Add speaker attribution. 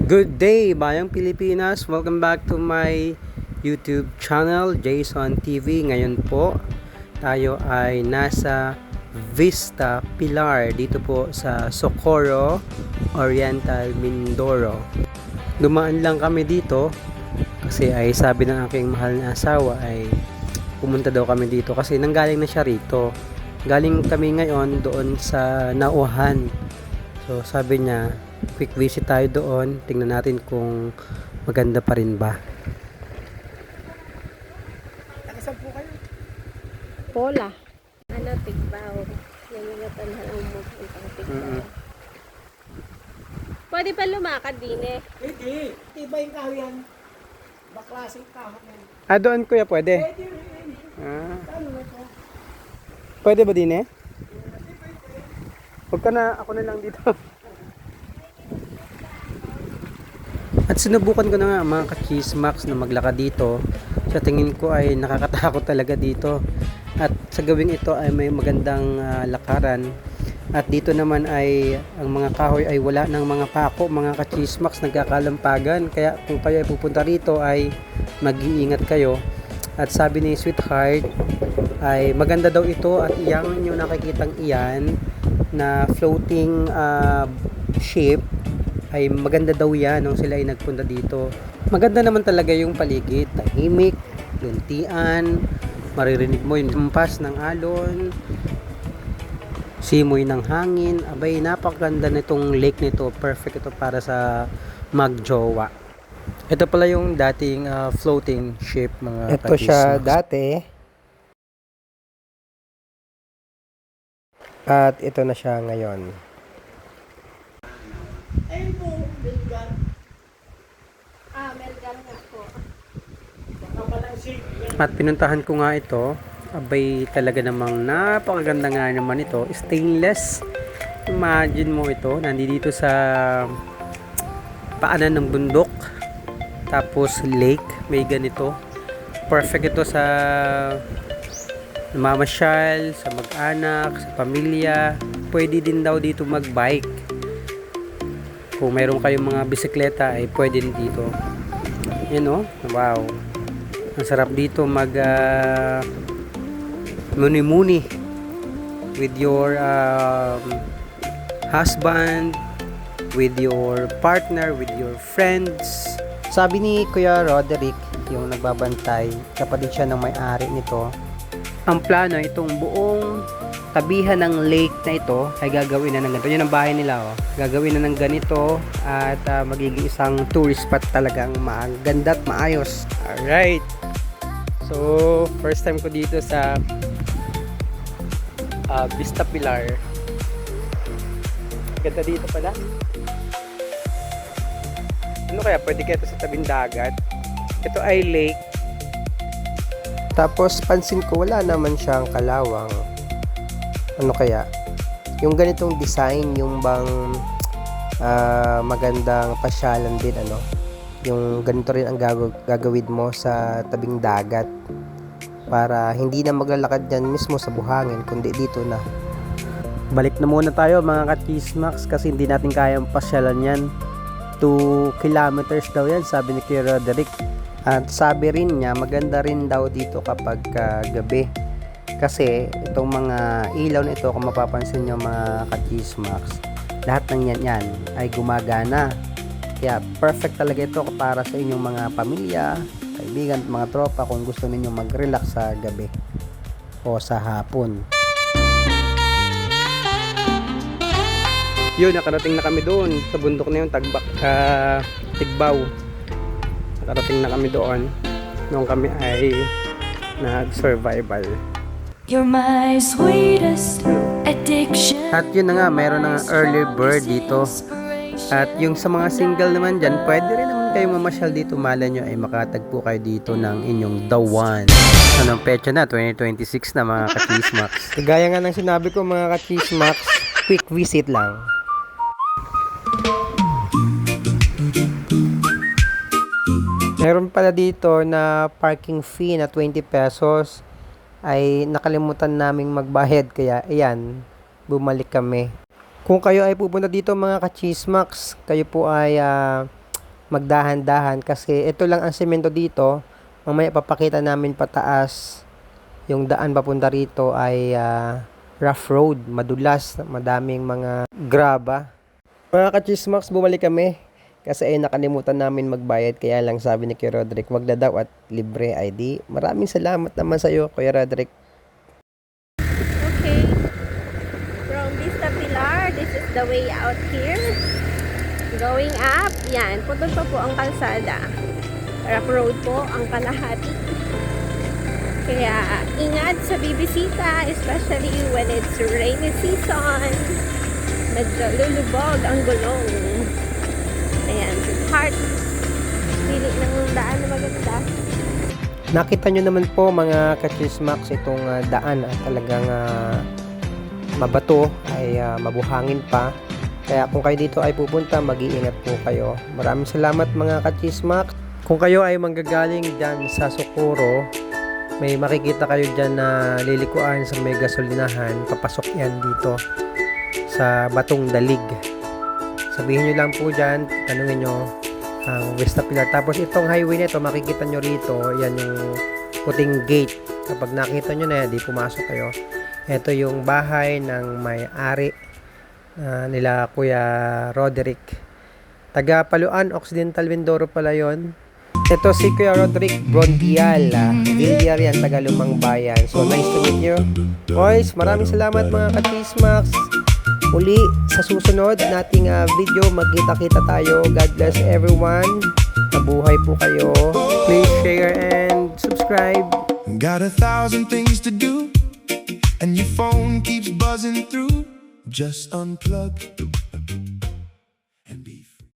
Speaker 1: Good day, Bayang Pilipinas. Welcome back to my YouTube channel, Jason TV. Ngayon po, tayo ay nasa Vista Pilar dito po sa Socorro, Oriental, Mindoro. Dumaan lang kami dito kasi ay sabi ng aking mahal na asawa ay pumunta daw kami dito kasi nanggaling na siya rito. Galing kami ngayon doon sa Nauhan. So sabi niya, quick visit tayo doon. Tingnan natin kung maganda pa rin ba.
Speaker 2: Nakasaan po kayo?
Speaker 3: Pola. Tigbaw. Yan yung natanhan ang mupuntang tigbaw. Pwede pa lumakad din eh.
Speaker 2: Hindi. Iba yung kahoy yan. Baklaseng kahoy yan.
Speaker 1: Doon kuya pwede?
Speaker 2: Pwede rin.
Speaker 1: Ah,
Speaker 2: Ano na po?
Speaker 1: pwede ba din eh? Huwag ka na, ako na lang dito. At sinubukan ko na nga mga ka-chismax na maglakad dito. Sa tingin ko ay nakakatakot talaga dito. At sa gawing ito ay may magandang lakaran. At dito naman ay ang mga kahoy ay wala ng mga pako, mga ka-chismax nagkakalampagan. Kaya kung kayo ay pupunta rito ay mag-iingat kayo. At sabi ni Sweetheart ay maganda daw ito at iyang nyo nakikitang iyan na floating ship ay maganda daw yan nung sila ay nagpunta dito. Maganda naman talaga yung paligid, tahimik, luntian, maririnig mo yung hampas ng alon, simoy ng hangin. Abay, napakaganda nitong lake nito. Perfect ito para sa magjowa. Ito pala yung dating floating ship, mga
Speaker 2: Ito siya
Speaker 1: ka-chismax.
Speaker 2: dati. At ito na siya ngayon. Ayun po, Melgar.
Speaker 3: Melgar nga po.
Speaker 1: At pinuntahan ko nga ito. Abay, talaga namang napakaganda nga naman ito. Stainless. Imagine mo ito, nandito sa paanan ng bundok. Tapos lake, may ganito. Perfect ito sa mamasyal, sa mag-anak, sa pamilya. Pwede din daw dito mag-bike. Kung mayroon kayong mga bisikleta ay pwede din dito. Yan oh, wow. Ang sarap dito mag muni-muni with your husband, with your partner, with your friends. Sabi ni Kuya Roderick, yung nagbabantay, kapatid siya ng may-ari nito, ang plano itong buong tabihan ng lake na ito ay gagawin na ng ganito. Yun ang bahay nila oh. Gagawin na ng ganito at magiging isang tourist spot talagang maganda at maayos. Alright. So, first time ko dito sa Vista Pilar. Ganda dito pala. Ano kaya? Pwede kaya ito sa tabing dagat. Ito ay lake.
Speaker 2: Tapos pansin ko wala naman siyang kalawang. Ano kaya? Yung ganitong design, yung bang magandang pasyalan din ano. Yung ganito rin ang gagawin mo sa tabing dagat para hindi na maglalakad yan mismo sa buhangin kundi dito na.
Speaker 1: Balik na muna tayo mga ka-chismax kasi hindi natin kayang pasyalan yan. 2 kilometers daw yan, sabi ni Kuya Roderick. At sabi rin niya, maganda rin daw dito kapag gabi. Kasi itong mga ilaw na ito, kung mapapansin nyo mga ka-chismax, lahat ng yan ay gumagana. Kaya perfect talaga ito para sa inyong mga pamilya, kaibigan at mga tropa kung gusto ninyo mag-relax sa gabi o sa hapon. Yun, nakarating na kami doon sa bundok na yun, Tigbaw. Nakarating na kami doon nung kami ay nag-survival.
Speaker 4: You're my sweetest addiction.
Speaker 1: At yun na nga, mayroon na early bird dito. At yung sa mga single naman dyan, pwede rin naman kayo mamasyal dito. Mala nyo ay makatagpo kayo dito ng inyong The One. Anong petsa na? 2026 na mga ka-chismax.
Speaker 2: Kagaya nga ng sinabi ko mga ka-chismax, quick visit lang. Meron pala dito na parking fee na 20 pesos ay nakalimutan naming magbayad kaya ayan, bumalik kami. Kung kayo ay pupunta dito mga ka-chismax, kayo po ay magdahan-dahan kasi ito lang ang semento dito. Mamaya papakita namin pataas. Yung daan papunta rito ay rough road, madulas, madaming mga graba. Mga ka-chismox, bumalik kami kasi ay nakalimutan namin magbayad, kaya lang sabi ni Kuya Roderick wag na daw at libre ID. Maraming salamat naman sa iyo, Kuya Roderick.
Speaker 3: Okay. From Vista Pilar, this is the way out here. Going up, yan. Putol pa po ang kalsada. Rough road po ang kalahati. Kaya ingat sa bibisita, especially when it's rainy season. Medyo lulubog ang gulong. Ayan, heart. Pili ng daan na maganda.
Speaker 2: Nakita nyo naman po mga ka-chismox itong daan at talagang mabato ay mabuhangin pa. Kaya kung kayo dito ay pupunta, mag-iingat po kayo. Maraming salamat mga ka-chismox. Kung kayo ay manggagaling dyan sa Socorro, may makikita kayo dyan na lilikuan sa may gasolinahan. Papasok yan dito sa Batong Dalig. Sabihin nyo lang po dyan, tanungin nyo ang Vista Pilar. Tapos itong highway na ito, makikita nyo rito, yan yung puting gate. Kapag nakita nyo na yan, di pumasok kayo. Ito yung bahay ng may-ari nila Kuya Roderick. Taga Paluan, Occidental Mindoro pala yon. Ito si Kuya Roderick Brondial. Villar yan, taga Lumang Bayan. So nice to meet you. Boys, maraming salamat mga ka-chismox. Uli sa susunod nating video, magkita-kita tayo. God bless everyone. Mabuhay po kayo. Please share and subscribe.
Speaker 5: Got 1,000 things to do, and your phone keeps buzzing through. Just unplug